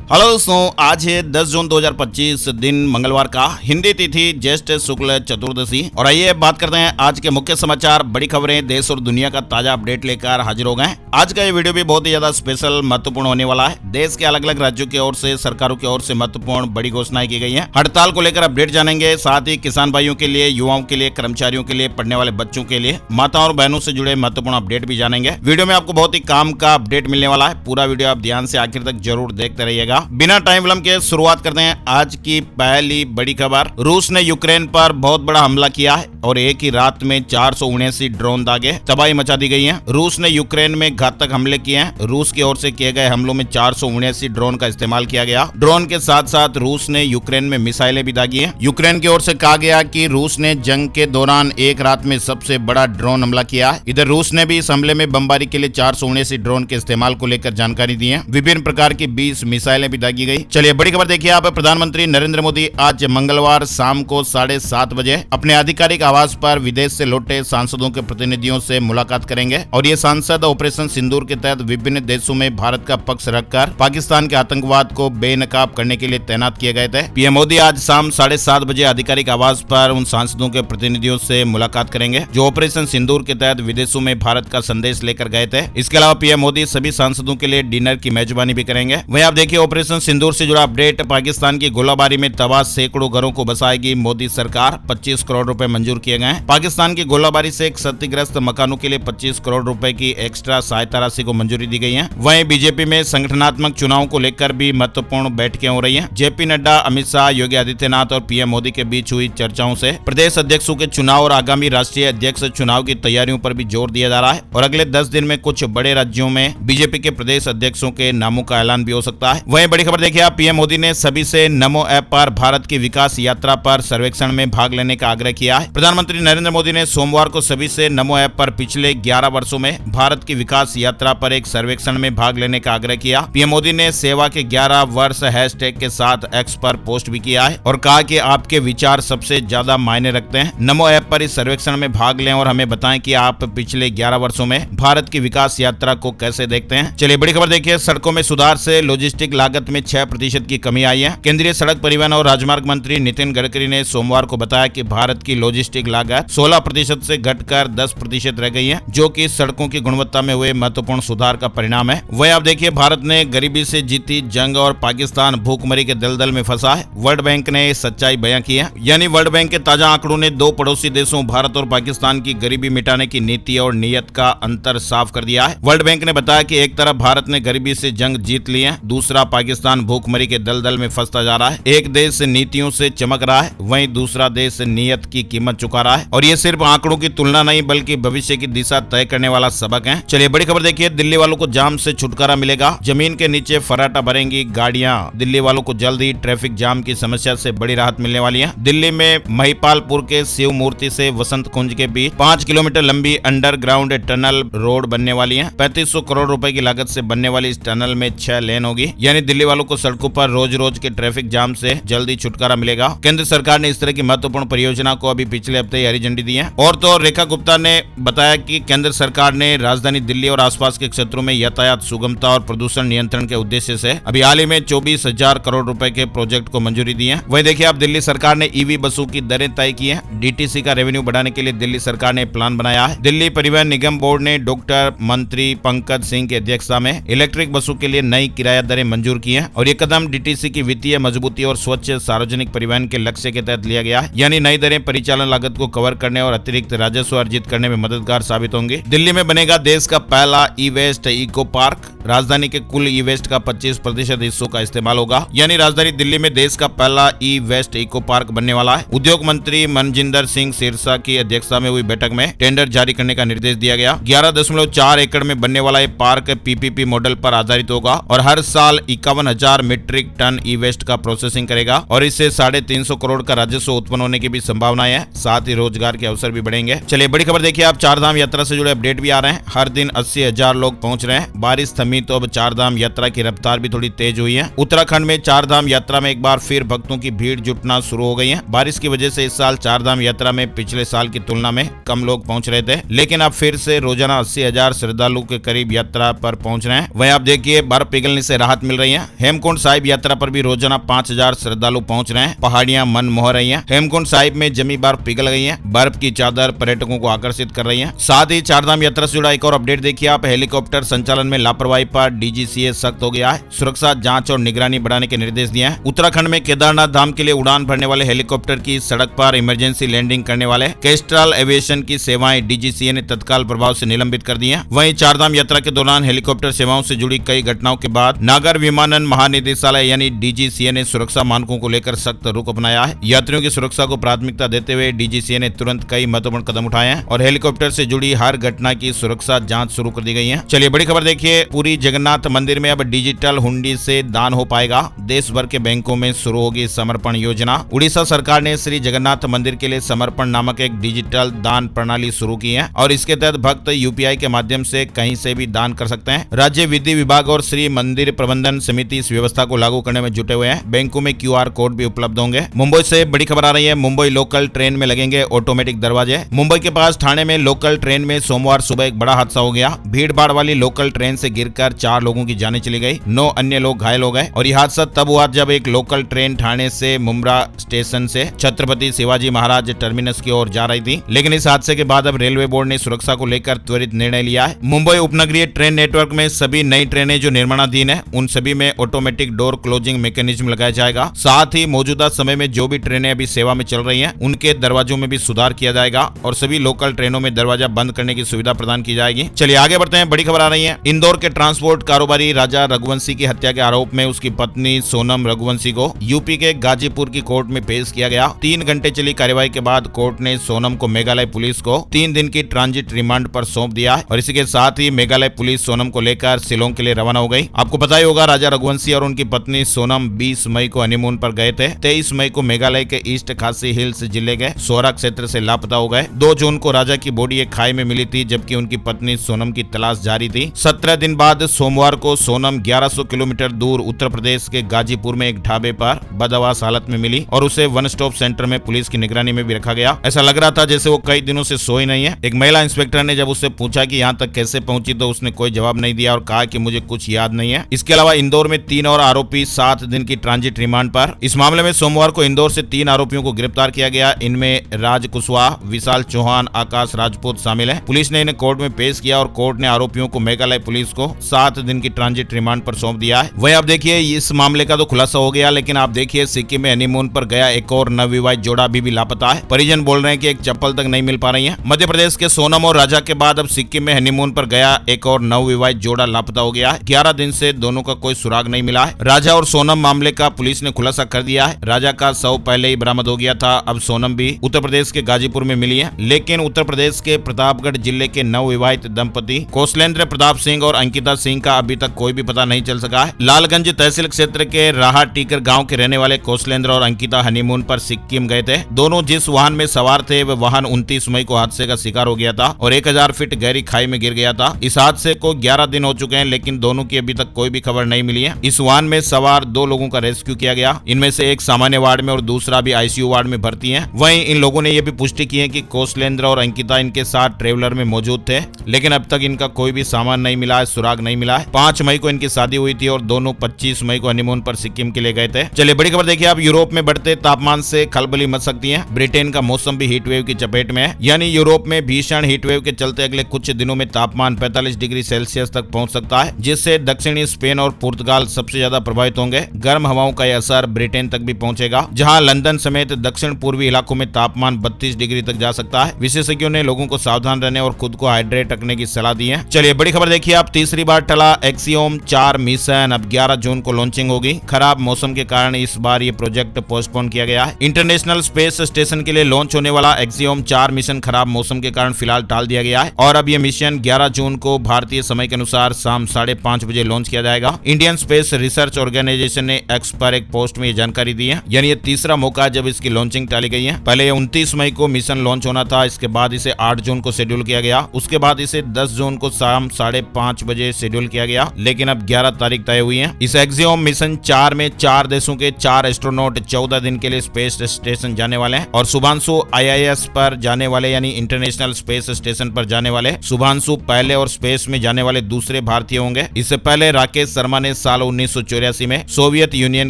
Hello दोस्तों, आज है 10 जून 2025 दिन मंगलवार का, हिंदी तिथि ज्येष्ठ शुक्ल चतुर्दशी। और आइए बात करते हैं आज के मुख्य समाचार, बड़ी खबरें, देश और दुनिया का ताजा अपडेट लेकर हाजिर हो गए हैं। आज का ये वीडियो भी बहुत ही ज्यादा स्पेशल महत्वपूर्ण होने वाला है। देश के अलग अलग राज्यों की ओर से, सरकारों की ओर से महत्वपूर्ण बड़ी घोषणाएं की गई है। हड़ताल को लेकर अपडेट जानेंगे, साथ ही किसान भाइयों के लिए, युवाओं के लिए, कर्मचारियों के लिए, पढ़ने वाले बच्चों के लिए, माताओं और बहनों से जुड़े महत्वपूर्ण अपडेट भी जानेंगे। वीडियो में आपको बहुत ही काम का अपडेट मिलने वाला है। पूरा वीडियो आप ध्यान से आखिर तक जरूर देखते रहिएगा। बिना टाइम विलंब के शुरुआत करते हैं आज की पहली बड़ी खबर। रूस ने यूक्रेन पर बहुत बड़ा हमला किया है और एक ही रात में 479 ड्रोन दागे, तबाही मचा दी गई है। रूस ने यूक्रेन में घातक हमले किए हैं। रूस की ओर से किए गए हमलों में 479 ड्रोन का इस्तेमाल किया गया। ड्रोन के साथ साथ रूस ने यूक्रेन में मिसाइलें भी दागी हैं। यूक्रेन की ओर से कहा गया कि रूस ने जंग के दौरान एक रात में सबसे बड़ा ड्रोन हमला किया है। इधर रूस ने भी इस हमले में बमबारी के लिए 479 ड्रोन के इस्तेमाल को लेकर जानकारी दी है। विभिन्न प्रकार की 20 मिसाइलें भी दागी गई। चलिए बड़ी खबर देखिए आप। प्रधानमंत्री नरेंद्र मोदी आज मंगलवार शाम को 7:30 बजे अपने आधिकारिक आवास पर विदेश से लौटे सांसदों के प्रतिनिधियों से मुलाकात करेंगे। और ये सांसद ऑपरेशन सिंदूर के तहत विभिन्न देशों में भारत का पक्ष रखकर पाकिस्तान के आतंकवाद को बेनकाब करने के लिए तैनात किए गए थे। पीएम मोदी आज शाम 7:30 बजे आधिकारिक आवास पर उन सांसदों के प्रतिनिधियों से मुलाकात करेंगे जो ऑपरेशन सिंदूर के तहत विदेशों में भारत का संदेश लेकर गए थे। इसके अलावा पीएम मोदी सभी सांसदों के लिए डिनर की मेजबानी भी करेंगे। वहीं आप देखिए ऑपरेशन सिंदूर से जुड़ा अपडेट। पाकिस्तान की गोलाबारी में तबाह सैकड़ों घरों को बसाएगी मोदी सरकार। 25 करोड़ रुपए मंजूर किए गए हैं। पाकिस्तान की गोलाबारी से क्षतिग्रस्त मकानों के लिए 25 करोड़ रुपए की एक्स्ट्रा सहायता राशि को मंजूरी दी गई है। वहीं बीजेपी में संगठनात्मक चुनाव को लेकर भी महत्वपूर्ण बैठकें हो रही हैं। जेपी नड्डा, अमित शाह, योगी आदित्यनाथ और पीएम मोदी के बीच हुई चर्चाओं से प्रदेश अध्यक्षों के चुनाव और आगामी राष्ट्रीय अध्यक्ष चुनाव की तैयारियों पर भी जोर दिया जा रहा है। और अगले 10 दिन में कुछ बड़े राज्यों में बीजेपी के प्रदेश अध्यक्षों के नामों का ऐलान भी हो सकता है। वहीं बड़ी खबर देखिए आप। पीएम मोदी ने सभी से नमो ऐप पर भारत की विकास यात्रा पर सर्वेक्षण में भाग लेने का आग्रह किया है। प्रधानमंत्री नरेंद्र मोदी ने सोमवार को सभी से नमो ऐप पर पिछले 11 वर्षों में भारत की विकास यात्रा पर एक सर्वेक्षण में भाग लेने का आग्रह किया। पीएम मोदी ने सेवा के 11 वर्ष हैशटैग के साथ एक्स पर पोस्ट भी किया है और कहा कि आपके विचार सबसे ज्यादा मायने रखते हैं। नमो ऐप पर इस सर्वेक्षण में भाग लें और हमें बताएं कि आप पिछले 11 वर्षों में भारत की विकास यात्रा को कैसे देखते हैं। चलिए बड़ी खबर देखिए। सड़कों में सुधार से लॉजिस्टिक लागत में 6% की कमी आई है। केंद्रीय सड़क परिवहन और राजमार्ग मंत्री नितिन गडकरी ने सोमवार को बताया कि भारत की लॉजिस्टिक लागत 16% से घटकर 10% रह गई है, जो कि सड़कों की गुणवत्ता में हुए महत्वपूर्ण सुधार का परिणाम है। वहीं आप देखिए भारत ने गरीबी से जीती जंग और पाकिस्तान भूखमरी के दलदल में फंसा है। वर्ल्ड बैंक ने सच्चाई बयां की है। यानी वर्ल्ड बैंक के ताजा आंकड़ों ने दो पड़ोसी देशों भारत और पाकिस्तान की गरीबी मिटाने की नीति और नीयत का अंतर साफ कर दिया है। वर्ल्ड बैंक ने बताया कि एक तरफ भारत ने गरीबी से जंग जीत ली है, दूसरा पाकिस्तान भूखमरी के दलदल में फंसता जा रहा है। एक देश नीतियों से चमक रहा है, वहीं दूसरा देश नीयत की कीमत चुका रहा है। और ये सिर्फ आंकड़ों की तुलना नहीं बल्कि भविष्य की दिशा तय करने वाला सबक है। चलिए बड़ी खबर देखिए। दिल्ली वालों को जाम से छुटकारा मिलेगा, जमीन के नीचे फर्राटा भरेंगी गाड़ियां। दिल्ली वालों को जल्द ही ट्रैफिक जाम की समस्या से बड़ी राहत मिलने वाली है। दिल्ली में महिपालपुर के शिव मूर्ति से वसंत कुंज के बीच 5 किलोमीटर लंबी अंडरग्राउंड टनल रोड बनने वाली है। 3500 करोड़ रुपए की लागत से बनने वाली इस टनल में 6 लेन होगी। यानी दिल्ली वालों को सड़कों पर रोज रोज के ट्रैफिक जाम से जल्दी छुटकारा मिलेगा। केंद्र सरकार ने इस तरह की महत्वपूर्ण परियोजना को अभी पिछले हफ्ते हरी झंडी दी है। और तो रेखा गुप्ता ने बताया कि केंद्र सरकार ने राजधानी दिल्ली और आसपास के क्षेत्रों में यातायात सुगमता और प्रदूषण नियंत्रण के उद्देश्य से अभी हाल ही में 24,000 करोड़ रुपए के प्रोजेक्ट को मंजूरी दी है। वहीं देखिए आप दिल्ली सरकार ने ईवी बसों की दरें तय की है। डीटीसी का रेवेन्यू बढ़ाने के लिए दिल्ली सरकार ने प्लान बनाया है। दिल्ली परिवहन निगम बोर्ड ने डॉक्टर मंत्री पंकज सिंह की अध्यक्षता में इलेक्ट्रिक बसों के लिए नई किराया दरें मंजूर की है। और ये कदम डीटीसी की वित्तीय मजबूती और स्वच्छ सार्वजनिक परिवहन के लक्ष्य के तहत लिया गया है। यानी नई दरें परिचालन लागत को कवर करने और अतिरिक्त राजस्व अर्जित करने में मददगार साबित होंगी। दिल्ली में बनेगा देश का पहला ई वेस्ट इको पार्क। राजधानी के कुल ई वेस्ट का 25% हिस्सों का इस्तेमाल होगा। यानी राजधानी दिल्ली में देश का पहला ई वेस्ट इको पार्क बनने वाला है। उद्योग मंत्री मनजिंदर सिंह सिरसा की अध्यक्षता में हुई बैठक में टेंडर जारी करने का निर्देश दिया गया। 11.4 एकड़ में बनने वाला ये पार्क पीपीपी मॉडल पर आधारित होगा और हर साल 51,000 मीट्रिक टन ई वेस्ट का प्रोसेसिंग करेगा और इससे 350 करोड़ का राजस्व उत्पन्न होने की भी संभावनाएं है। साथ ही रोजगार के अवसर भी बढ़ेंगे। चलिए बड़ी खबर देखिए आप। चारधाम यात्रा से जुड़े अपडेट भी आ रहे हैं। हर दिन 80,000 लोग पहुंच रहे हैं। बारिश थमी जमी तो अब चारधाम यात्रा की रफ्तार भी थोड़ी तेज हुई है। उत्तराखंड में चारधाम यात्रा में एक बार फिर भक्तों की भीड़ जुटना शुरू हो गई है। बारिश की वजह से इस साल चारधाम यात्रा में पिछले साल की तुलना में कम लोग पहुंच रहे थे, लेकिन अब फिर से रोजाना 80,000 श्रद्धालु के करीब यात्रा पर पहुंच रहे हैं। वहीं आप देखिए बर्फ पिघलने से राहत मिल रही है। हेमकुंड साहिब यात्रा पर भी रोजाना 5,000 श्रद्धालु पहुंच रहे हैं। पहाड़ियां मन मोह रही हैं। हेमकुंड साहिब में जमी बर्फ पिघल गई है। बर्फ की चादर पर्यटकों को आकर्षित कर रही है। साथ ही चारधाम यात्रा से जुड़ा एक और अपडेट देखिए आप। हेलीकॉप्टर संचालन में लापरवाही पर डीजीसीए सख्त हो गया है। सुरक्षा जांच और निगरानी बढ़ाने के निर्देश दिए हैं। उत्तराखंड में केदारनाथ धाम के लिए उड़ान भरने वाले हेलीकॉप्टर की सड़क पर इमरजेंसी लैंडिंग करने वाले केस्ट्रल एविएशन की सेवाएं डीजीसीए ने तत्काल प्रभाव से निलंबित कर दी हैं। वहीं चारधाम यात्रा के दौरान हेलीकॉप्टर सेवाओं से जुड़ी कई घटनाओं के बाद नागर विमानन महानिदेशालय यानी डीजीसीए ने सुरक्षा मानकों को लेकर सख्त रुख अपनाया है। यात्रियों की सुरक्षा को प्राथमिकता देते हुए डीजीसीए ने तुरंत कई महत्वपूर्ण कदम उठाए हैं और हेलीकॉप्टर से जुड़ी हर घटना की सुरक्षा जांच शुरू कर दी गई है। चलिए बड़ी खबर देखिए। पूरी जगन्नाथ मंदिर में अब डिजिटल हुंडी से दान हो पाएगा। देश भर के बैंकों में शुरू होगी समर्पण योजना। उड़ीसा सरकार ने श्री जगन्नाथ मंदिर के लिए समर्पण नामक एक डिजिटल दान प्रणाली शुरू की है और इसके तहत भक्त यूपीआई के माध्यम से कहीं से भी दान कर सकते हैं। राज्य विधि विभाग और श्री मंदिर प्रबंधन समिति इस व्यवस्था को लागू करने में जुटे हुए हैं। बैंकों में क्यूआर कोड भी उपलब्ध होंगे। मुंबई से बड़ी खबर आ रही है। मुंबई लोकल ट्रेन में लगेंगे ऑटोमेटिक दरवाजे। मुंबई के पास ठाणे में लोकल ट्रेन में सोमवार सुबह एक बड़ा हादसा हो गया। भीड़ भाड़ वाली लोकल ट्रेन से गिरकर 4 लोगों की जानें चली गई। 9 अन्य लोग घायल हो गए और यह हादसा तब हुआ जब एक लोकल ट्रेन ठाणे से मुंब्रा स्टेशन से छत्रपति शिवाजी महाराज टर्मिनस की ओर जा रही थी। लेकिन इस हादसे के बाद अब रेलवे बोर्ड ने सुरक्षा को लेकर त्वरित निर्णय लिया है। मुंबई उपनगरीय ट्रेन नेटवर्क में सभी नई ट्रेनें जो निर्माणाधीन है उन सभी में ऑटोमेटिक डोर क्लोजिंग मैकेनिज्म लगाया जाएगा। साथ ही मौजूदा समय में जो भी ट्रेनें अभी सेवा में चल रही हैं उनके दरवाजों में भी सुधार किया जाएगा और सभी लोकल ट्रेनों में दरवाजा बंद करने की सुविधा प्रदान की जाएगी। चलिए आगे बढ़ते हैं। बड़ी खबर आ रही है। इंदौर के ट्रांसपोर्ट कारोबारी राजा रघुवंशी की हत्या के आरोप में उसकी पत्नी सोनम रघुवंशी को यूपी के गाजीपुर की कोर्ट में पेश किया गया। 3 घंटे चली कार्यवाही के बाद कोर्ट ने सोनम को मेघालय पुलिस को 3 दिन की ट्रांजिट रिमांड पर सौंप दिया है और इसी के साथ ही मेघालय पुलिस सोनम को लेकर शिलोंग के लिए रवाना हो गई। आपको पता ही होगा राजा रघुवंशी और उनकी पत्नी सोनम 20 मई को हनीमून पर गए थे। 23 मई को मेघालय के ईस्ट खासी हिल्स जिले के सोरा क्षेत्र से लापता हो गए। 2 जून को राजा की बॉडी एक खाई में मिली थी जबकि उनकी पत्नी सोनम की तलाश जारी थी। 17 दिन बाद सोमवार को सोनम 1100 किलोमीटर दूर उत्तर प्रदेश के गाजीपुर में एक ढाबे पर बदहवास हालत में मिली और उसे वन स्टॉप सेंटर में पुलिस की निगरानी में भी रखा गया। ऐसा लग रहा था जैसे वो कई दिनों से सोई नहीं है। एक महिला इंस्पेक्टर ने जब उससे पूछा कि यहाँ तक कैसे पहुंची तो उसने कोई जवाब नहीं दिया और कहा कि मुझे कुछ याद नहीं है। इसके अलावा इंदौर में 3 और आरोपी 7 दिन की ट्रांजिट रिमांड पर। इस मामले में सोमवार को इंदौर से 3 आरोपियों को गिरफ्तार किया गया। इनमें राज कुशवाहा, विशाल चौहान, आकाश राजपूत शामिल है। पुलिस ने इन्हें कोर्ट में पेश किया और कोर्ट ने आरोपियों को मेघालय पुलिस को 7 दिन की ट्रांजिट रिमांड पर सौंप दिया है। वहीं आप देखिए इस मामले का तो खुलासा हो गया, लेकिन आप देखिए सिक्किम में हनीमून पर गया एक और नवविवाहित जोड़ा अभी भी लापता है। परिजन बोल रहे हैं कि एक चप्पल तक नहीं मिल पा रही है। मध्य प्रदेश के सोनम और राजा के बाद अब सिक्किम में हनीमून पर गया एक और नवविवाहित जोड़ा लापता हो गया है। 11 दिन से दोनों का कोई सुराग नहीं मिला है। राजा और सोनम मामले का पुलिस ने खुलासा कर दिया है। राजा का शव पहले ही बरामद हो गया था। अब सोनम भी उत्तर प्रदेश के गाजीपुर में मिली है। लेकिन उत्तर प्रदेश के प्रतापगढ़ जिले के नवविवाहित दंपति कौशलेंद्र प्रताप सिंह और अंकिता सिंह का अभी तक कोई भी पता नहीं चल सका है। लालगंज तहसील क्षेत्र के राहा टीकर गांव के रहने वाले कौशलेंद्र और अंकिता हनीमून पर सिक्किम गए थे। दोनों जिस वाहन में सवार थे वह वाहन 29 मई को हादसे का शिकार हो गया था और 1000 फीट गहरी खाई में गिर गया था। इस हादसे को 11 दिन हो चुके हैं, लेकिन दोनों की अभी तक कोई भी खबर नहीं मिली है। इस वाहन में सवार 2 लोगों का रेस्क्यू किया गया। इनमें से एक सामान्य वार्ड में और दूसरा भी आईसीयू वार्ड में भर्ती है। वहीं इन लोगों ने यह भी पुष्टि की है कि कौशलेंद्र और अंकिता इनके साथ ट्रेवलर में मौजूद थे, लेकिन अब तक इनका कोई भी सामान नहीं मिला है, सुराग नहीं मिला है। 5 मई को इनकी शादी हुई थी और दोनों 25 मई को हनीमून पर सिक्किम के लिए गए थे। चलिए बड़ी खबर देखिए आप। यूरोप में बढ़ते तापमान से खलबली मच सकती है। ब्रिटेन का मौसम भी हीट वेव की चपेट में है। यानी यूरोप में भीषण हीट वेव के चलते अगले कुछ दिनों में तापमान 45 डिग्री सेल्सियस तक पहुंच सकता है, जिससे दक्षिणी स्पेन और पुर्तगाल सबसे ज्यादा प्रभावित होंगे। गर्म हवाओं का यह असर ब्रिटेन तक भी पहुंचेगा, जहां लंदन समेत दक्षिण पूर्वी इलाकों में तापमान 32 डिग्री तक जा सकता है। विशेषज्ञों ने लोगों को सावधान रहने और खुद को हाइड्रेट रखने की सलाह दी है। चलिए बड़ी खबर देखिए आप। तीसरी बार टला एक्सियोम 4 मिशन अब 11 जून को लॉन्चिंग होगी। खराब मौसम के कारण इस बार ये प्रोजेक्ट पोस्टपोन किया गया है। इंटरनेशनल स्पेस स्टेशन के लिए लॉन्च होने वाला एक्सियोम 4 मिशन खराब मौसम के कारण फिलहाल टाल दिया गया है और अब ये मिशन 11 जून को भारतीय समय के अनुसार शाम 5:30 बजे लॉन्च किया जाएगा। इंडियन स्पेस रिसर्च ऑर्गेनाइजेशन ने एक्स पर एक पोस्ट में ये जानकारी दी है। यानी ये तीसरा मौका जब इसकी लॉन्चिंग टाली गई है। पहले 29 मई को मिशन लॉन्च होना था, इसके बाद इसे 8 जून को शेड्यूल किया गया। उसके बाद इसे 10 जून को शाम 5:30 बजे शेड्यूल किया गया, लेकिन अब 11 तारीख तय हुई है। इस एक्सियोम मिशन 4 में 4 देशों के 4 एस्ट्रोनॉट 14 दिन के लिए स्पेस स्टेशन जाने वाले हैं और शुभांशु IIS पर जाने वाले यानी इंटरनेशनल स्पेस स्टेशन पर जाने वाले शुभांशु पहले और स्पेस में जाने वाले दूसरे भारतीय होंगे। इससे पहले राकेश शर्मा ने साल 1984 में सोवियत यूनियन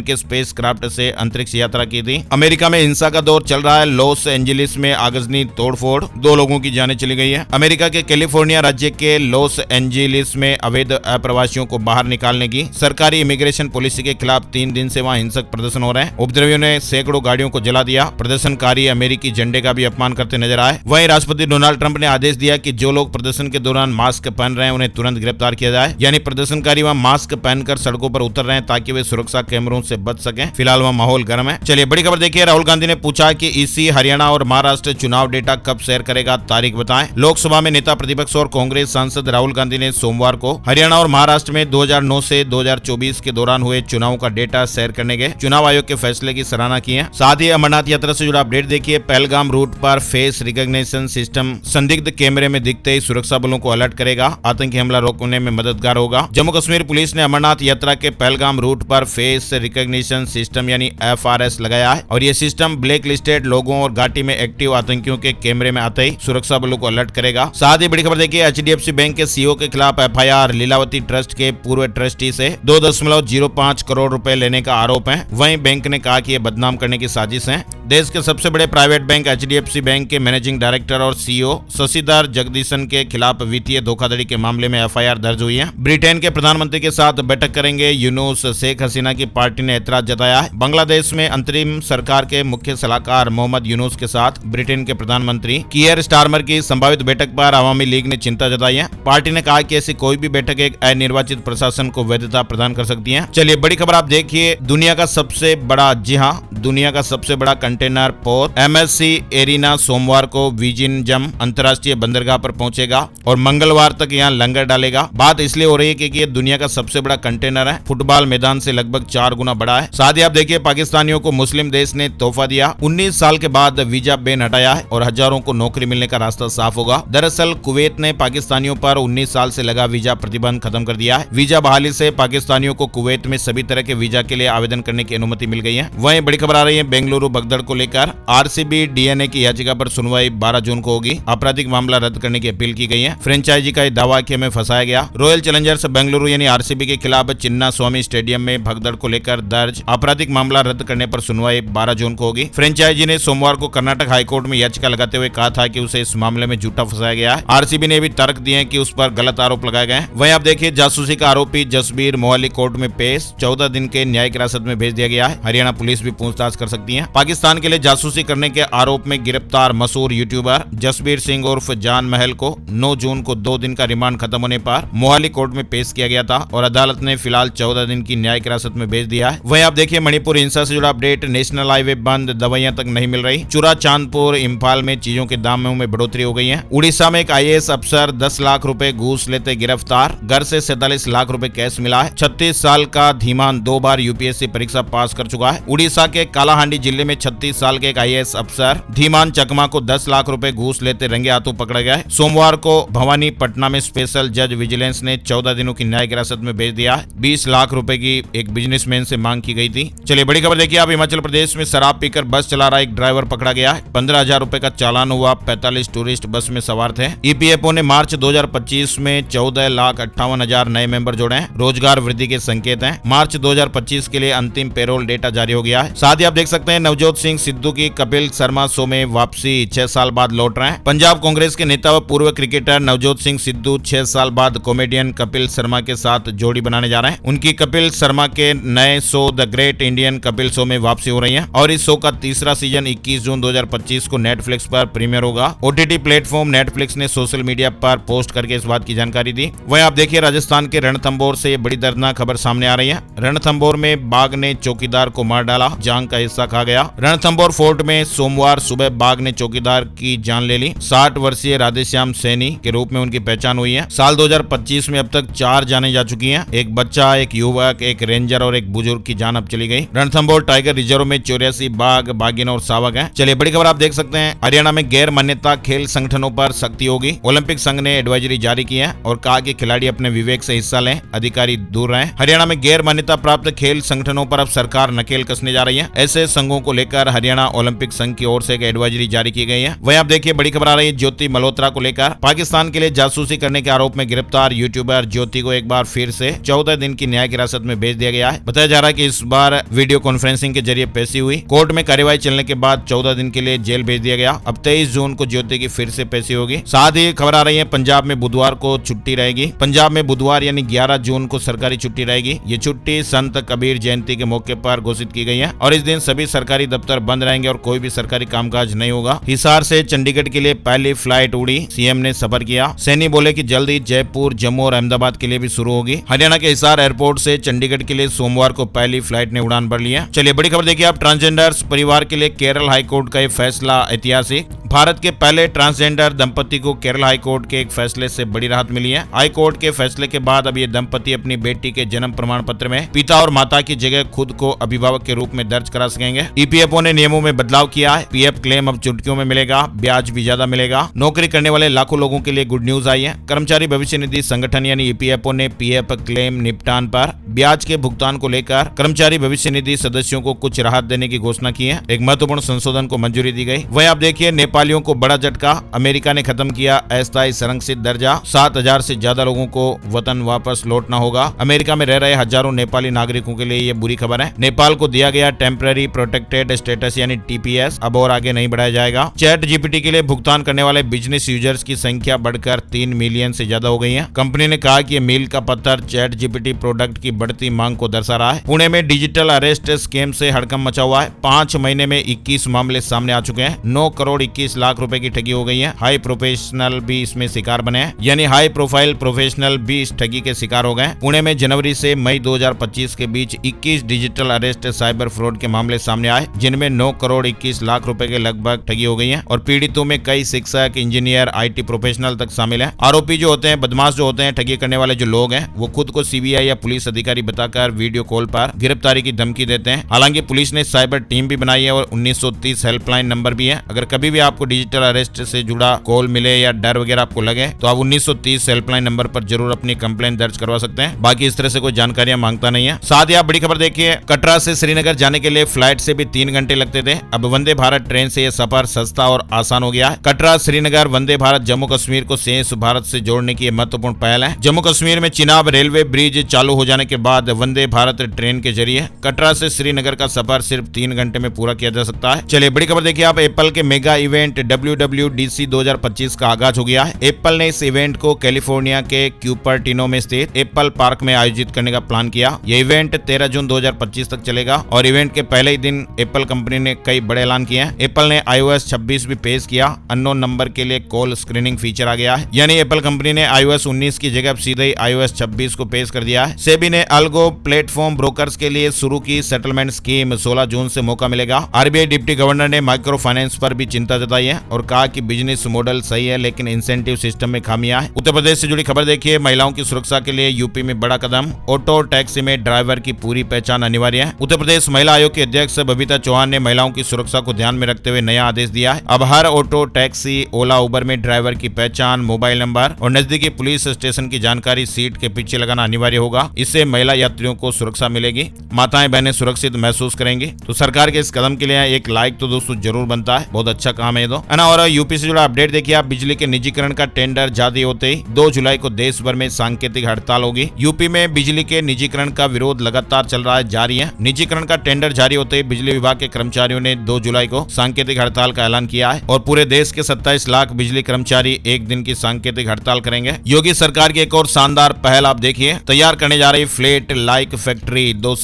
के स्पेस क्राफ्ट से अंतरिक्ष यात्रा की थी। अमेरिका में हिंसा का दौर चल रहा है। लॉस एंजलिस में आगजनी तोड़फोड़, 2 लोगों की जानें चली गई है। अमेरिका के कैलिफोर्निया राज्य के लॉस एंजलिस में अवैध अप्रवासियों को बाहर निकालने की सरकारी इमिग्रेशन पॉलिसी के खिलाफ 3 दिन से वहां हिंसक प्रदर्शन हो रहे हैं। उपद्रवियों ने सैकड़ों गाड़ियों को जला दिया। प्रदर्शनकारी अमेरिकी झंडे का भी अपमान करते नजर आए। वहीं राष्ट्रपति डोनाल्ड ट्रंप ने आदेश दिया कि जो लोग प्रदर्शन के दौरान मास्क पहन रहे हैं उन्हें तुरंत गिरफ्तार किया जाए, यानी प्रदर्शनकारी वहां मास्क पहनकर सड़कों पर उतर रहे हैं ताकि वे सुरक्षा कैमरों से बच सकें। फिलहाल वहां माहौल गर्म है। चलिए बड़ी खबर देखिए, राहुल गांधी ने पूछा कि ईसी हरियाणा और महाराष्ट्र चुनाव डेटा कब शेयर करेगा, तारीख बताएं। लोकसभा में नेता प्रतिपक्ष और कांग्रेस सांसद राहुल गांधी ने सोमवार को हरियाणा और महाराष्ट्र में 2009 से 2024 के दौरान हुए चुनाव का डेटा शेयर करने के चुनाव आयोग के फैसले की सराहना की है। साथ ही अमरनाथ यात्रा से जुड़ा अपडेट देखिए। पहलगाम रूट पर फेस रिकॉग्निशन सिस्टम संदिग्ध कैमरे में दिखते ही सुरक्षा बलों को अलर्ट करेगा, आतंकी हमला रोकने में मददगार होगा। जम्मू कश्मीर पुलिस ने अमरनाथ यात्रा के पहलगाम रूट पर फेस रिकॉग्निशन सिस्टम यानी FRS लगाया है और ये सिस्टम ब्लैक लिस्टेड लोगों और घाटी में एक्टिव आतंकियों के कैमरे में आते ही सुरक्षा बलों को अलर्ट करेगा। साथ ही बड़ी खबर देखिए, HDFC बैंक के CEO के खिलाफ FIR। लीलावती ट्रस्ट के पूर्व ट्रस्टी से 2.05 करोड़ रुपए लेने का आरोप है। वहीं बैंक ने कहा कि ये बदनाम करने की साजिश है। देश के सबसे बड़े प्राइवेट बैंक HDFC बैंक के मैनेजिंग डायरेक्टर और CEO शशिधर जगदीशन के खिलाफ वित्तीय धोखाधड़ी के मामले में FIR दर्ज हुई है। ब्रिटेन के प्रधानमंत्री के साथ बैठक करेंगे यूनुस, शेख हसीना की पार्टी ने ऐतराज जताया है। बांग्लादेश में अंतरिम सरकार के मुख्य सलाहकार मोहम्मद यूनुस के साथ ब्रिटेन के प्रधानमंत्री कीयर स्टारमर की संभावित बैठक पर अवामी लीग ने चिंता जताई है। पार्टी ने कहा कि ऐसी कोई भी बैठक एक अनिर्वाचित प्रशासन को वैधता प्रदान कर सकती है। चलिए बड़ी खबर आप देखिए, दुनिया का सबसे बड़ा, जी हाँ, दुनिया का सबसे बड़ा कंटेनर पोर्ट MSC एरिना सोमवार को विजिनजम अंतर्राष्ट्रीय बंदरगाह पर पहुंचेगा और मंगलवार तक यहां लंगर डालेगा। बात इसलिए हो रही है क्योंकि ये दुनिया का सबसे बड़ा कंटेनर है, फुटबॉल मैदान से लगभग 4 गुना बड़ा है। साथ ही आप देखिए, पाकिस्तानियों को मुस्लिम देश ने तोहफा दिया। 19 साल के बाद वीजा बैन हटाया है और हजारों को नौकरी मिलने का रास्ता साफ होगा। दरअसल कुवैत ने पाकिस्तानियों पर 19 साल से लगा वीजा प्रतिबंध खत्म कर दिया है। वीजा बहाली से पाकिस्तानियों को कुवैत में सभी तरह के वीजा के लिए आवेदन करने की अनुमति मिल गई है। वहीं बड़ी खबर आ रही है बेंगलुरु भगदड़ को लेकर। RCB DNA की याचिका पर सुनवाई 12 जून को होगी। आपराधिक मामला रद्द करने की अपील की गई है। फ्रेंचाइजी का दावा कि हमें फंसाया गया। रॉयल चैलेंजर्स बेंगलुरु यानी RCB के खिलाफ चिन्ना स्वामी स्टेडियम में भगदड़ को लेकर दर्ज आपराधिक मामला रद्द करने पर सुनवाई 12 जून को होगी। फ्रेंचाइजी ने सोमवार को कर्नाटक हाईकोर्ट में याचिका लगाते हुए कहा था कि उसे इस मामले में झूठा फंसाया गया है। RCB ने भी तर्क दिए हैं कि उस पर गलत आरोप लगाए गए। वहीं आप देखिए, जासूसी का आरोपी जसबीर मोहाली कोर्ट में पेश, 14 दिन के न्यायिक हिरासत में भेज दिया गया है। हरियाणा पुलिस भी पूछताछ कर सकती है। पाकिस्तान के लिए जासूसी करने के आरोप में गिरफ्तार मशहूर यूट्यूबर जसबीर सिंह उर्फ जान महल को 9 जून को 2 दिन का रिमांड खत्म होने पर मोहाली कोर्ट में पेश किया गया था और अदालत ने फिलहाल 14 दिन की न्यायिक हिरासत में भेज दिया है। वहीं आप देखिए, मणिपुर हिंसा से जुड़ा अपडेट। नेशनल हाईवे बंद, दवाइयां तक नहीं मिल रही। चूरा चांदपुर इम्फाल में चीजों के दामों में बढ़ोतरी हो गई है। उड़ीसा में एक IAS अफसर 10 लाख रुपए घूस लेते गिरफ्तार। घर से 47 लाख रुपए कैश मिला है। 36 साल का धीमान 2 बार UPSC परीक्षा पास कर चुका है। उड़ीसा के कालाहांडी जिले में 36 साल के एक IAS अफसर धीमान चकमा को 10 लाख रुपए घूस लेते रंगे हाथों पकड़ा गया है। सोमवार को भवानी पटना में स्पेशल जज विजिलेंस ने 14 दिनों की न्यायिक हिरासत में भेज दिया है। 20 लाख रुपए की एक बिजनेसमैन से मांग की गई थी। चलिए बड़ी खबर देखिए, आप हिमाचल प्रदेश में शराब पीकर बस चला रहा एक ड्राइवर पकड़ा गया है। 15,000 रुपए का चालान हुआ। 45 टूरिस्ट बस में सवार थे। EPFO ने मार्च 2025 में 14,58,000 नए मेंबर जोड़े हैं। रोजगार वृद्धि के संकेत हैं। मार्च 2025 के लिए अंतिम पेरोल डेटा जारी हो गया है। साथ ही आप देख सकते हैं, नवजोत सिंह सिद्धू की कपिल शर्मा शो में वापसी, 6 साल बाद लौट रहे हैं। पंजाब कांग्रेस के नेता व पूर्व क्रिकेटर नवजोत सिंह सिद्धू 6 साल बाद कॉमेडियन कपिल शर्मा के साथ जोड़ी बनाने जा रहे हैं। उनकी कपिल शर्मा के नए show the great Indian Kapil show में वापसी हो रही है और इस शो का तीसरा सीजन 21 जून 2025 को नेटफ्लिक्स पर प्रीमियर होगा। OTT प्लेटफॉर्म नेटफ्लिक्स ने सोशल मीडिया पर पोस्ट करके इस बात की जानकारी दी। वहीं आप देखिए, राजस्थान के रणथंभौर से बड़ी दर्दनाक खबर सामने आ रही है। रणथंभौर में बाघ ने चौकीदार को मार डाला, जान का हिस्सा खा गया। रणथंभौर फोर्ट में सोमवार सुबह बाघ ने चौकीदार की जान ले ली। 60 वर्षीय राधेश्याम सैनी के रूप में उनकी पहचान हुई है। साल 2025 में अब तक 4 जानें जा चुकी हैं। एक बच्चा, एक युवक, एक रेंजर और एक बुजुर्ग की जान अब चली गई। रणथंभौर टाइगर रिजर्व में 84 बाघ, बाघिन और शावक हैं। चलिए बड़ी खबर आप देख सकते हैं, हरियाणा में गैर मान्यता खेल संगठनों पर सख्ती होगी। ओलंपिक संघ ने एडवाइजरी जारी की है और कहा कि खिलाड़ी खिलाड़ी अपने विवेक से हिस्सा लें, अधिकारी दूर रहें। हरियाणा में गैर मान्यता प्राप्त खेल संगठनों पर अब सरकार नकेल कसने जा रही है। ऐसे संघों को लेकर हरियाणा ओलंपिक संघ की ओर से एक एडवाइजरी जारी की गई है। वहीं आप देखिए बड़ी खबर आ रही है ज्योति मल्होत्रा को लेकर। पाकिस्तान के लिए जासूसी करने के आरोप में गिरफ्तार यूट्यूबर ज्योति को एक बार फिर से 14 दिन की न्यायिक हिरासत में भेज दिया गया है। बताया जा रहा है कि इस बार वीडियो कॉन्फ्रेंसिंग के जरिए पेशी हुई। कोर्ट में कार्यवाही चलने के बाद 14 दिन के लिए जेल भेज दिया गया। अब 23 जून को ज्योति की फिर से पेशी होगी। साथ ही खबर आ रही है पंजाब में बुधवार को छुट्टी रहेगी। पंजाब में बुधवार यानी 11 जून को सरकारी छुट्टी रहेगी। ये छुट्टी संत कबीर जयंती के मौके पर घोषित की गई है और इस दिन सभी सरकारी दफ्तर बंद रहेंगे और कोई भी सरकारी कामकाज नहीं होगा। हिसार से चंडीगढ़ के लिए पहली फ्लाइट उड़ी, सीएम ने सफर किया। सैनी बोले कि जल्द ही जयपुर, जम्मू और अहमदाबाद के लिए भी शुरू होगी। हरियाणा के हिसार एयरपोर्ट से चंडीगढ़ के लिए सोमवार को पहली फ्लाइट ने उड़ान भर ली है। चलिए बड़ी खबर देखिए आप, ट्रांसजेंडर्स परिवार के लिए केरल हाईकोर्ट का ये फैसला ऐतिहासिक। भारत के पहले ट्रांसजेंडर दंपति को केरल हाईकोर्ट के एक फैसले से बड़ी राहत मिली है। हाईकोर्ट के फैसले के बाद अब ये दंपति अपनी बेटी के जन्म प्रमाण पत्र में पिता और माता की जगह खुद को अभिभावक के रूप में दर्ज करा सकेंगे। ईपीएफओ ने नियमों में बदलाव किया है। पीएफ क्लेम अब चुटकियों में मिलेगा, ब्याज भी ज्यादा मिलेगा। नौकरी करने वाले लाखों लोगों के लिए गुड न्यूज आई है। कर्मचारी भविष्य निधि संगठन यानी ईपीएफओ ने पीएफ क्लेम निपटान पर ब्याज के भुगतान को लेकर कर्मचारी भविष्य निधि सदस्यों को कुछ राहत देने की घोषणा की है। एक महत्वपूर्ण संशोधन को मंजूरी दी गई। वहीं आप देखिए नेपालियों को बड़ा झटका, अमेरिका ने खत्म किया अस्थायी संरक्षित दर्जा। 7,000 से ज्यादा लोगों को वतन वापस लौटना होगा। अमेरिका में रह रहे हजारों नेपाली नागरिकों के लिए ये बुरी खबर है। नेपाल को दिया गया टेम्पररी प्रोटेक्टेड स्टेटस यानी टीपीएस अब और आगे नहीं बढ़ाया जाएगा। चैट जीपीटी के लिए भुगतान करने वाले बिजनेस यूजर्स की संख्या बढ़कर 3 मिलियन से ज्यादा हो गई है। कंपनी ने कहा कि मील का पत्थर चैट जीपीटी प्रोडक्ट की बढ़ती मांग को दर्शा रहा है। पुणे में डिजिटल अरेस्ट स्कैम से हड़कंप मचा हुआ है। 5 महीने में 21 मामले सामने आ चुके हैं। 9 करोड़ 21 लाख रुपए की ठगी हो गई है। हाई प्रोफेशनल भी इसमें शिकार बने हैं, यानी हाई प्रोफाइल प्रोफेशनल भी इस ठगी के शिकार हो गए। पुणे में जनवरी से मई 2025 के बीच 21 डिजिटल अरेस्ट साइबर फ्रॉड के मामले सामने आए, जिनमें 9 करोड़ 21 लाख रुपए के लगभग ठगी हो गई है और पीड़ितों में कई शिक्षक, इंजीनियर, आईटी प्रोफेशनल तक शामिल है। आरोपी जो होते हैं, बदमाश जो होते हैं, ठगी करने वाले जो लोग हैं, वो खुद को सीबीआई या पुलिस अधिकारी बताकर वीडियो कॉल पर गिरफ्तारी की धमकी देते हैं। हालांकि पुलिस ने साइबर टीम भी बनाई है और 1930 हेल्पलाइन नंबर भी है। अगर कभी भी आपको डिजिटल अरेस्ट से जुड़ा कॉल मिले या डर वगैरह आपको लगे तो आप 1930 हेल्पलाइन नंबर पर जरूर अपनी कंप्लेंट दर्ज करवा सकते हैं। बाकी इस तरह से कोई जानकारियां मांगता नहीं है। साथ ही आप बड़ी खबर देखिए, कटरा से श्रीनगर जाने के लिए फ्लाइट से भी 3 घंटे लगते थे। अब वंदे भारत ट्रेन से यह सफर सस्ता और आसान हो गया है। कटरा श्रीनगर वंदे भारत जम्मू कश्मीर को शेष भारत से जोड़ने की महत्वपूर्ण पहल है। जम्मू कश्मीर में चिनाब रेलवे ब्रिज चालू हो जाने के बाद वंदे भारत ट्रेन के जरिए कटरा से श्रीनगर का सफर सिर्फ 3 घंटे में पूरा किया जा सकता है। चलिए बड़ी खबर देखिए आप, एप्पल के मेगा इवेंट WWDC 2025 का आगाज हो गया है। एप्पल ने इस इवेंट को कैलिफोर्निया के क्यूपर्टिनो में स्थित एप्पल पार्क में आयोजित करने का प्लान किया। यह इवेंट 13 जून 2025 तक चलेगा और इवेंट के पहले ही दिन एप्पल कंपनी ने कई बड़े ऐलान किए हैं। एप्पल ने iOS 26 भी पेश किया। अननोन नंबर के लिए कॉल स्क्रीनिंग फीचर आ गया है, यानी एप्पल कंपनी ने iOS 19 की जगह सीधे ही iOS 26 को पेश कर दिया है। सेबी ने अल्गो प्लेटफॉर्म ब्रोकर्स के लिए शुरू की सेटलमेंट स्कीम 16 जून से मौका मिलेगा। आरबीआई डिप्टी गवर्नर ने माइक्रो फाइनेंस पर भी चिंता जताई है और कहा कि बिजनेस मॉडल सही है लेकिन इंसेंटिव सिस्टम में खामियां है। उत्तर प्रदेश से जुड़ी खबर देखिए, महिलाओं की सुरक्षा के लिए यूपी में बड़ा कदम। ऑटो टैक्सी में ड्राइवर की पूरी पहचान अनिवार्य है। उत्तर प्रदेश महिला आयोग की अध्यक्ष बबीता चौहान ने महिलाओं की सुरक्षा को ध्यान में रखते हुए नया आदेश दिया है। अब हर ऑटो टैक्सी, ओला, उबर में ड्राइवर की पहचान, मोबाइल नंबर और नजदीकी पुलिस स्टेशन की जानकारी सीट के पीछे लगाना अनिवार्य होगा। इससे महिला यात्रियों को सुरक्षा मिलेगी, माताएं बहनें सुरक्षित महसूस करेंगी। तो सरकार के इस कदम के लिए एक लाइक तो दोस्तों जरूर बनता है। बहुत अच्छा काम है है ना। और यूपी से जुड़ा अपडेट देखिए आप, बिजली के निजीकरण का टेंडर जारी होते ही 2 जुलाई को देश भर में सांकेतिक हड़ताल होगी। यूपी में बिजली के निजीकरण का विरोध लगातार चल रहा है, जारी है। निजीकरण का टेंडर जारी होते ही बिजली विभाग के कर्मचारियों ने 2 जुलाई को सांकेतिक हड़ताल का ऐलान किया है और पूरे देश के 27 लाख बिजली कर्मचारी एक दिन की सांकेतिक हड़ताल करेंगे। योगी सरकार की एक और शानदार पहल आप देखिए, तैयार करने जा रही फ्लैट लाइक फैक्ट्री 2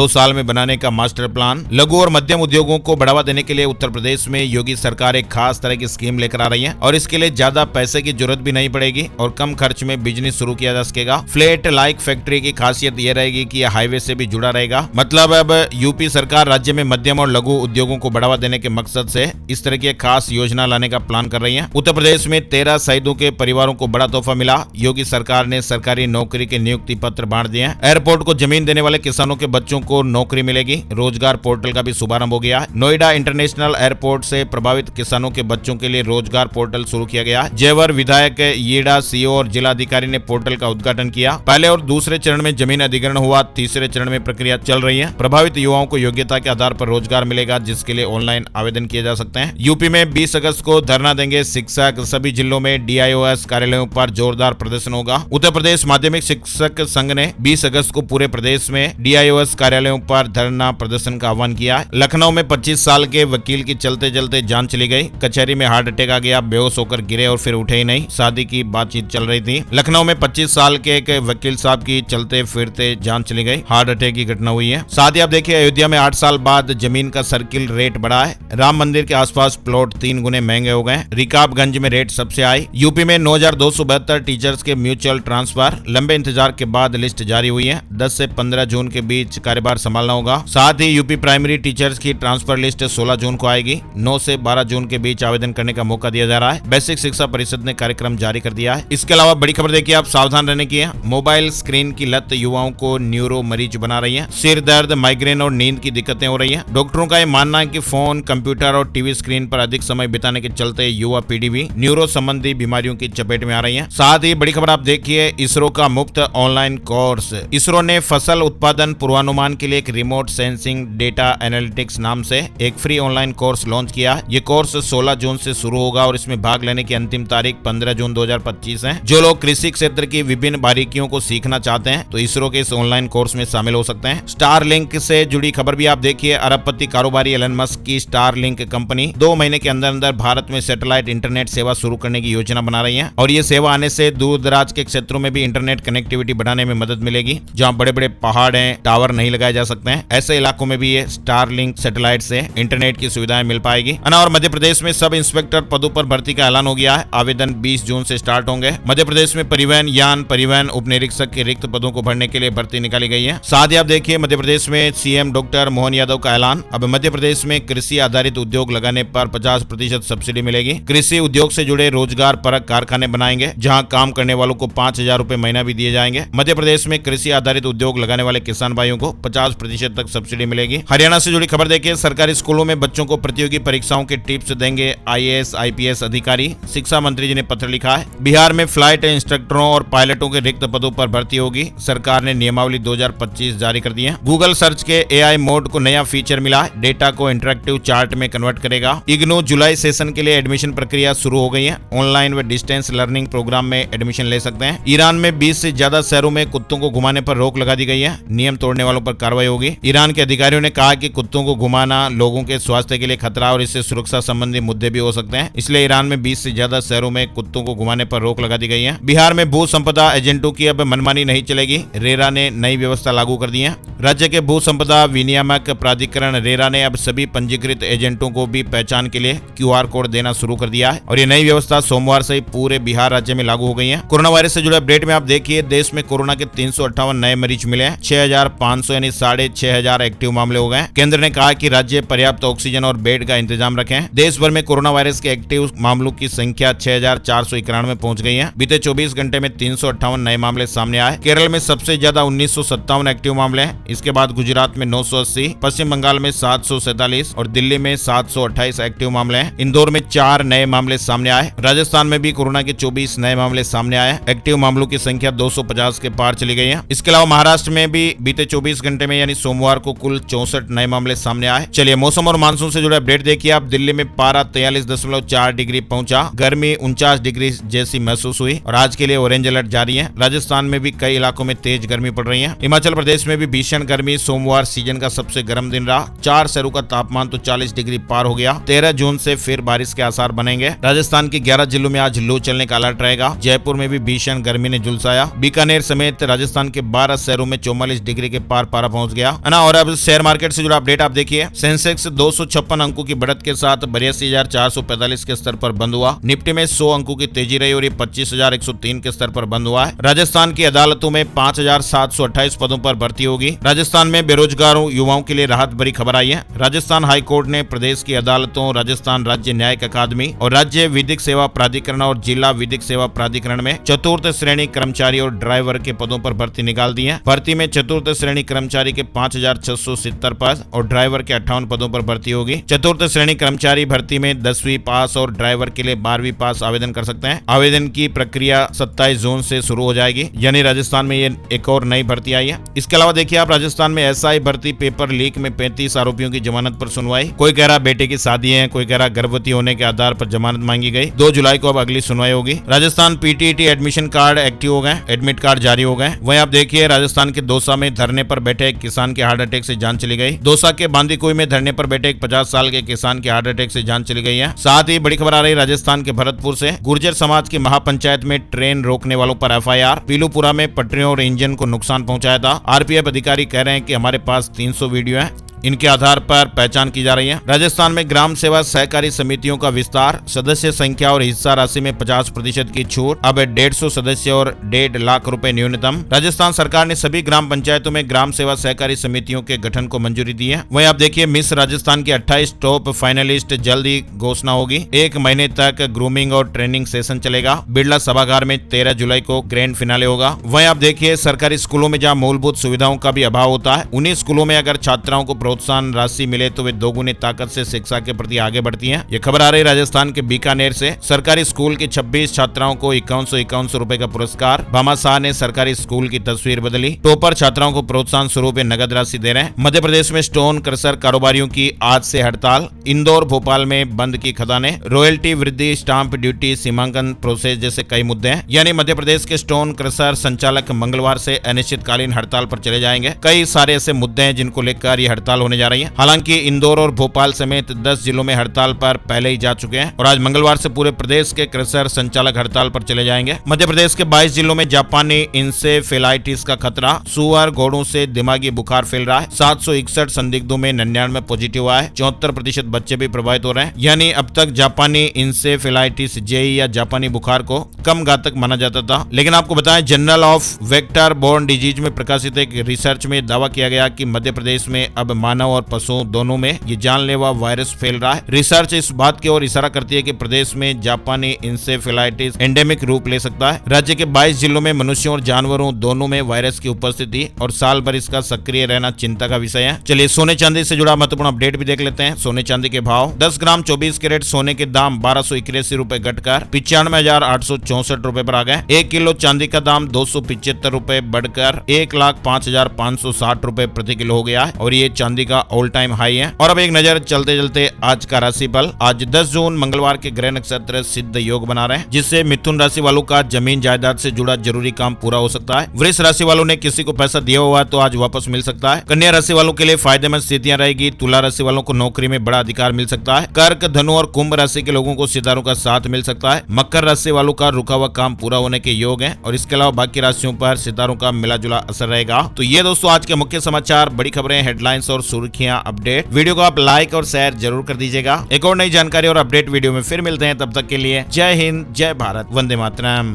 साल में बनाने का मास्टर प्लान। लघु और मध्यम उद्योगों को बढ़ावा देने के लिए उत्तर प्रदेश में योगी सरकार एक खास तरह की स्कीम लेकर आ रही है और इसके लिए ज्यादा पैसे की जरूरत भी नहीं पड़ेगी और कम खर्च में बिजनेस शुरू किया जा सकेगा। फ्लैट लाइक फैक्ट्री की खासियत यह रहेगी कि यह हाईवे से भी जुड़ा रहेगा। मतलब अब यूपी सरकार राज्य में मध्यम और लघु उद्योगों को बढ़ावा देने के मकसद से इस तरह की खास योजना लाने का प्लान कर रही है। उत्तर प्रदेश में 13 शहीदों के परिवारों को बड़ा तोहफा मिला। योगी सरकार ने सरकारी नौकरी के नियुक्ति पत्र बांट दिए हैं। एयरपोर्ट को जमीन देने वाले किसानों के बच्चों को नौकरी मिलेगी। रोजगार पोर्टल का भी शुभारंभ हो गया है। नोएडा इंटरनेशनल एयरपोर्ट से प्रभावित किसानों के बच्चों के लिए रोजगार पोर्टल शुरू किया गया। जेवर विधायक येडा सीओ और जिला अधिकारी ने पोर्टल का उद्घाटन किया। पहले और दूसरे चरण में जमीन अधिग्रहण हुआ, तीसरे चरण में प्रक्रिया चल रही है। प्रभावित युवाओं को योग्यता के आधार पर रोजगार मिलेगा, जिसके लिए ऑनलाइन आवेदन किए जा सकते हैं। यूपी में 20 अगस्त को धरना देंगे शिक्षक, सभी जिलों में डीआईओएस कार्यालयों पर जोरदार प्रदर्शन होगा। उत्तर प्रदेश माध्यमिक शिक्षक संघ ने 20 अगस्त को पूरे प्रदेश में डीआईओएस कार्यालयों पर धरना प्रदर्शन का आह्वान किया। लखनऊ में 25 साल के वकील की चलते चलते जान चली गई। कचहरी में हार्ट अटैक आ गया, बेहोश होकर गिरे और फिर उठे ही नहीं। शादी की बातचीत चल रही थी। लखनऊ में 25 साल के एक वकील साहब की चलते फिरते जान चली गई, हार्ट अटैक की घटना हुई है। साथ ही आप देखिए, अयोध्या में 8 साल बाद जमीन का सर्किल रेट बढ़ा है। राम मंदिर के आसपास प्लॉट 3 गुने महंगे हो गए। रिकाबगंज में रेट सबसे हाई। यूपी में 9272 टीचर्स के म्यूचुअल ट्रांसफर, लंबे इंतजार के बाद लिस्ट जारी हुई है। 10 से 15 जून के बीच कार्यभार संभालना होगा। साथ ही यूपी प्राइमरी टीचर्स की ट्रांसफर लिस्ट 16 जून को आएगी। 9 से 12 जून के बीच आवेदन करने का मौका दिया जा रहा है। बेसिक शिक्षा परिषद ने कार्यक्रम जारी कर दिया है। इसके अलावा बड़ी खबर देखिए, आप सावधान रहने की है। मोबाइल स्क्रीन की लत युवाओं को न्यूरो मरीज बना रही है। सिर दर्द, माइग्रेन और नींद की दिक्कतें हो रही है। डॉक्टरों का यह मानना है कि फोन, कंप्यूटर और टीवी स्क्रीन पर अधिक समय बिताने के चलते युवा पीढ़ी भी न्यूरो संबंधी बीमारियों की चपेट में आ रही है। साथ ही बड़ी खबर आप देखिए, इसरो का मुफ्त ऑनलाइन कोर्स। इसरो ने फसल उत्पादन पूर्वानुमान के लिए एक रिमोट सेंसिंग डेटा एनालिटिक्स नाम से एक फ्री ऑनलाइन कोर्स लॉन्च किया। ये कोर्स 16 जून से शुरू होगा और इसमें भाग लेने की अंतिम तारीख 15 जून 2025 है। जो लोग कृषि क्षेत्र की विभिन्न बारीकियों को सीखना चाहते हैं तो इसरो के इस ऑनलाइन कोर्स में शामिल हो सकते हैं। स्टारलिंक से जुड़ी खबर भी आप देखिए, अरबपति कारोबारी एलन मस्क की स्टारलिंक कंपनी 2 महीने के अंदर अंदर भारत में सैटेलाइट इंटरनेट सेवा शुरू करने की योजना बना रही है और ये सेवा आने से दूर दराज के क्षेत्रों में भी इंटरनेट कनेक्टिविटी बढ़ाने में मदद मिलेगी। जहां बड़े बड़े पहाड़ हैं, टावर नहीं लगाए जा सकते हैं, ऐसे इलाकों में भी ये स्टारलिंक सैटेलाइट से इंटरनेट की सुविधाएं मिल पाएगी। और मध्य प्रदेश में सब इंस्पेक्टर पदों पर भर्ती का ऐलान हो गया है। आवेदन 20 जून से स्टार्ट होंगे। मध्य प्रदेश में परिवहन, यान परिवहन उप निरीक्षक के रिक्त पदों को भरने के लिए भर्ती निकाली गई है। साथ ही आप देखिए, मध्य प्रदेश में सीएम डॉक्टर मोहन यादव का ऐलान। अब मध्य प्रदेश में कृषि आधारित उद्योग लगाने पर 50% सब्सिडी मिलेगी। कृषि उद्योग से जुड़े रोजगार परक कारखाने बनाएंगे, जहां काम करने वालों को 5000 रुपए महीना भी दिए जाएंगे। मध्य प्रदेश में कृषि आधारित उद्योग लगाने वाले किसान भाइयों को 50% तक सब्सिडी मिलेगी। हरियाणा से जुड़ी खबर देखिए, सरकारी स्कूलों में बच्चों को प्रतियोगी परीक्षाओं के टिप्स देंगे आईएएस आईपीएस अधिकारी। शिक्षा मंत्री जी ने पत्र लिखा है। बिहार में फ्लाइट इंस्ट्रक्टरों और पायलटों के रिक्त पदों पर भर्ती होगी। सरकार ने नियमावली 2025 जारी कर दी है। गूगल सर्च के एआई मोड को नया फीचर मिला है, डेटा को इंटरेक्टिव चार्ट में कन्वर्ट करेगा। इग्नू जुलाई सेशन के लिए एडमिशन प्रक्रिया शुरू हो गई है। ऑनलाइन व डिस्टेंस लर्निंग प्रोग्राम में एडमिशन ले सकते हैं। ईरान में 20 से ज्यादा शहरों में कुत्तों को घुमाने पर रोक लगा दी गई है। नियम तोड़ने वालों पर कार्रवाई होगी। ईरान के अधिकारियों ने कहा कि कुत्तों को घुमाना लोगों के स्वास्थ्य के लिए खतरा और इससे सुरक्षा संबंधी मुद्दे भी हो सकते हैं। इसलिए ईरान में 20 से ज्यादा शहरों में कुत्तों को घुमाने पर रोक लगा दी गई है। बिहार में भू संपदा एजेंटों की अब मनमानी नहीं चलेगी। रेरा ने नई व्यवस्था लागू कर दी है। राज्य के भू संपदा विनियामक प्राधिकरण रेरा ने अब सभी पंजीकृत एजेंटों को भी पहचान के लिए QR कोड देना शुरू कर दिया है और ये नई व्यवस्था सोमवार से ही पूरे बिहार राज्य में लागू हो गई है। कोरोना वायरस से जुड़े अपडेट में आप देखिए, देश में कोरोना के 358 नए मरीज मिले हैं। 6500 यानी 6500 एक्टिव मामले हो गए। केंद्र ने कहा कि राज्य पर्याप्त ऑक्सीजन और बेड का इंतजाम रखें। देश भर में कोरोना वायरस के एक्टिव मामलों की संख्या 6491 पहुंच गई है। बीते 24 घंटे में 358 नए मामले सामने आए। केरल में सबसे ज्यादा 1957 एक्टिव मामले हैं। इसके बाद गुजरात में 980, पश्चिम बंगाल में 747 और दिल्ली में 728 एक्टिव मामले हैं। इंदौर में 4 नए मामले सामने आए। राजस्थान में भी कोरोना के 24 नए मामले सामने आए। एक्टिव मामलों की संख्या 250 के पार चली गई है। इसके अलावा महाराष्ट्र में भी बीते 24 घंटे में यानी सोमवार को कुल 64 नए मामले सामने आए। चलिए मौसम और मानसून से जुड़े अपडेट देखिए आप। दिल्ली में पारा 43.4 डिग्री पहुंचा। गर्मी 49 डिग्री जैसी महसूस हुई और आज के लिए ऑरेंज अलर्ट जारी है। राजस्थान में भी कई इलाकों में तेज गर्मी पड़ रही है। हिमाचल प्रदेश में भी भीषण गर्मी। सोमवार सीजन का सबसे गर्म दिन रहा। 4 शहरों का तापमान तो 40 डिग्री पार हो गया। 13 जून से फिर बारिश के आसार बनेंगे। राजस्थान के 11 जिलों में आज लू चलने का अलर्ट रहेगा। जयपुर में भी भीषण गर्मी ने झुलसाया। बीकानेर समेत राजस्थान के 12 शहरों में 44 डिग्री के पार पारा पहुंच गया है ना। और अब शेयर मार्केट से जुड़ा अपडेट आप देखिए। सेंसेक्स 256 अंकों की बढ़त के साथ 82,445 के स्तर पर बंद हुआ। निफ्टी में 100 अंकों की तेजी रही और ये 25,103 के स्तर पर बंद हुआ है। राजस्थान की अदालतों में 5,728 पदों पर भर्ती होगी। राजस्थान में बेरोजगारों युवाओं के लिए राहत भरी खबर आई है। राजस्थान हाई कोर्ट ने प्रदेश की अदालतों, राजस्थान राज्य न्यायिक अकादमी और राज्य विधिक सेवा प्राधिकरण और जिला विधिक सेवा प्राधिकरण में चतुर्थ श्रेणी कर्मचारी और ड्राइवर के पदों पर भर्ती निकाल दी है। भर्ती में चतुर्थ श्रेणी कर्मचारी के 5,670 पद और ड्राइवर के 58 पदों पर भर्ती होगी। चतुर्थ श्रेणी कर्मचारी भर्ती में 10वीं पास और ड्राइवर के लिए 12वीं पास आवेदन कर सकते हैं। आवेदन की प्रक्रिया 27 जून से शुरू हो जाएगी। यानी राजस्थान में ये एक और नई भर्ती आई है। इसके अलावा देखिए आप, राजस्थान में एसआई भर्ती पेपर लीक में 35 आरोपियों की जमानत पर सुनवाई। कोई कह रहा बेटे की शादी है, कोई कह रहा गर्भवती होने के आधार पर जमानत मांगी गई। 2 जुलाई को अब अगली सुनवाई होगी। Rajasthan PTET admission card active हो गए, एडमिट कार्ड जारी हो गए। वहीं आप देखिए राजस्थान के दौसा में धरने पर बैठे एक किसान के हार्ट अटैक से जान चली गई। दौसा के बांदीकुई में धरने पर बैठे एक 50 साल के किसान के हार्ट अटैक से जान चली गई है। साथ ही बड़ी खबर आ रही राजस्थान के भरतपुर से। गुर्जर समाज की महापंचायत में ट्रेन रोकने वालों पर एफआईआर। पीलूपुरा में पटरियों और इंजन को नुकसान पहुंचाया था। आरपीएफ अधिकारी कह रहे हैं कि हमारे पास 300 वीडियो है, इनके आधार पर पहचान की जा रही है। राजस्थान में ग्राम सेवा सहकारी समितियों का विस्तार, सदस्य संख्या और हिस्सा राशि में 50% की छूट। अब 150 सदस्य और 1.5 लाख रुपए न्यूनतम। राजस्थान सरकार ने सभी ग्राम पंचायतों में ग्राम सेवा सहकारी समितियों के गठन को मंजूरी दी है। वहीं आप देखिए मिस राजस्थान की 28 टॉप फाइनलिस्ट जल्द ही घोषणा होगी। 1 महीने तक ग्रूमिंग और ट्रेनिंग सेशन चलेगा। बिरला सभागार में 13 जुलाई को ग्रैंड फिनाले होगा। वहीं आप देखिए सरकारी स्कूलों में जहां मूलभूत सुविधाओं का भी अभाव होता है, उन्हीं स्कूलों में अगर छात्राओं को प्रोत्साहन राशि मिले तो वे दोगुनी ताकत से शिक्षा के प्रति आगे बढ़ती हैं। ये खबर आ रही राजस्थान के बीकानेर से। सरकारी स्कूल की 26 छात्राओं को 5151 रुपए का पुरस्कार। भामाशाह ने सरकारी स्कूल की तस्वीर बदली। टॉपर छात्राओं को प्रोत्साहन स्वरूप नगद राशि दे रहे हैं। मध्य प्रदेश में स्टोन क्रशर कारोबारियों की आज से हड़ताल। इंदौर भोपाल में बंद की खदानें। रॉयल्टी वृद्धि, स्टाम्प ड्यूटी, सीमांकन प्रोसेस जैसे कई मुद्दे हैं। यानी मध्य प्रदेश के स्टोन क्रशर संचालक मंगलवार से अनिश्चितकालीन हड़ताल पर चले जाएंगे। कई सारे ऐसे मुद्दे हैं जिनको लेकर ये हड़ताल होने जा रही है। हालांकि इंदौर और भोपाल समेत 10 जिलों में हड़ताल पर पहले ही जा चुके हैं और आज मंगलवार से पूरे प्रदेश के क्रशर संचालक हड़ताल पर चले जाएंगे। मध्य प्रदेश के 22 जिलों में जापानी इंसेफेलाइटिस का खतरा। सुअर घोड़ों से दिमागी बुखार फैल रहा है। 761 संदिग्धों में 99 पॉजिटिव आए। 74% बच्चे भी प्रभावित हो रहे हैं। यानी अब तक जापानी इंसेफेलाइटिस जेई या जापानी बुखार को कम घातक माना जाता था। लेकिन आपको बताएं, journal of vector borne disease में प्रकाशित एक रिसर्च में दावा किया गया कि मध्य प्रदेश में अब मानव और पशुओं दोनों में ये जानलेवा वायरस फैल रहा है। रिसर्च इस बात की ओर इशारा करती है कि प्रदेश में जापानी इंसेफेलाइटिस एंडेमिक रूप ले सकता है। राज्य के 22 जिलों में मनुष्यों और जानवरों दोनों में वायरस की उपस्थिति और साल भर इसका सक्रिय रहना चिंता का विषय है। चलिए सोने चांदी से जुड़ा महत्वपूर्ण अपडेट भी देख लेते हैं। सोने चांदी के भाव। 10 ग्राम 24 कैरेट सोने के दाम 1281 रुपए घटकर 95,864 रुपए पर आ गए। 1 किलो चांदी का दाम 275 रुपए बढ़कर 1,05,560 रुपए प्रति किलो हो गया है और ये चांदी का ऑल टाइम हाई है। और अब एक नजर चलते चलते आज का राशिफल। आज 10 जून मंगलवार के ग्रह नक्षत्र सिद्ध योग बना रहे हैं, जिससे मिथुन राशि वालों का जमीन जायदाद से जुड़ा जरूरी काम पूरा हो सकता है। वृष राशि वालों ने किसी को पैसा दिया हुआ तो आज वापस मिल सकता है। कन्या राशि वालों के लिए फायदेमंद स्थितियां रहेगी। तुला राशि वालों को नौकरी में बड़ा अधिकार मिल सकता है। कर्क, धनु और कुंभ राशि के लोगों को सितारों का साथ मिल सकता है। मकर राशि वालों का रुका हुआ काम पूरा होने के योग है और इसके अलावा बाकी राशियों पर सितारों का मिला जुला असर रहेगा। तो ये दोस्तों आज के मुख्य समाचार, बड़ी खबरें, हेडलाइंस और सुर्खियां अपडेट। वीडियो को आप लाइक और शेयर जरूर कर दीजिएगा। एक और नई जानकारी और अपडेट वीडियो में फिर मिलते हैं। तब तक के लिए जय हिंद, जय भारत, वंदे मातरम।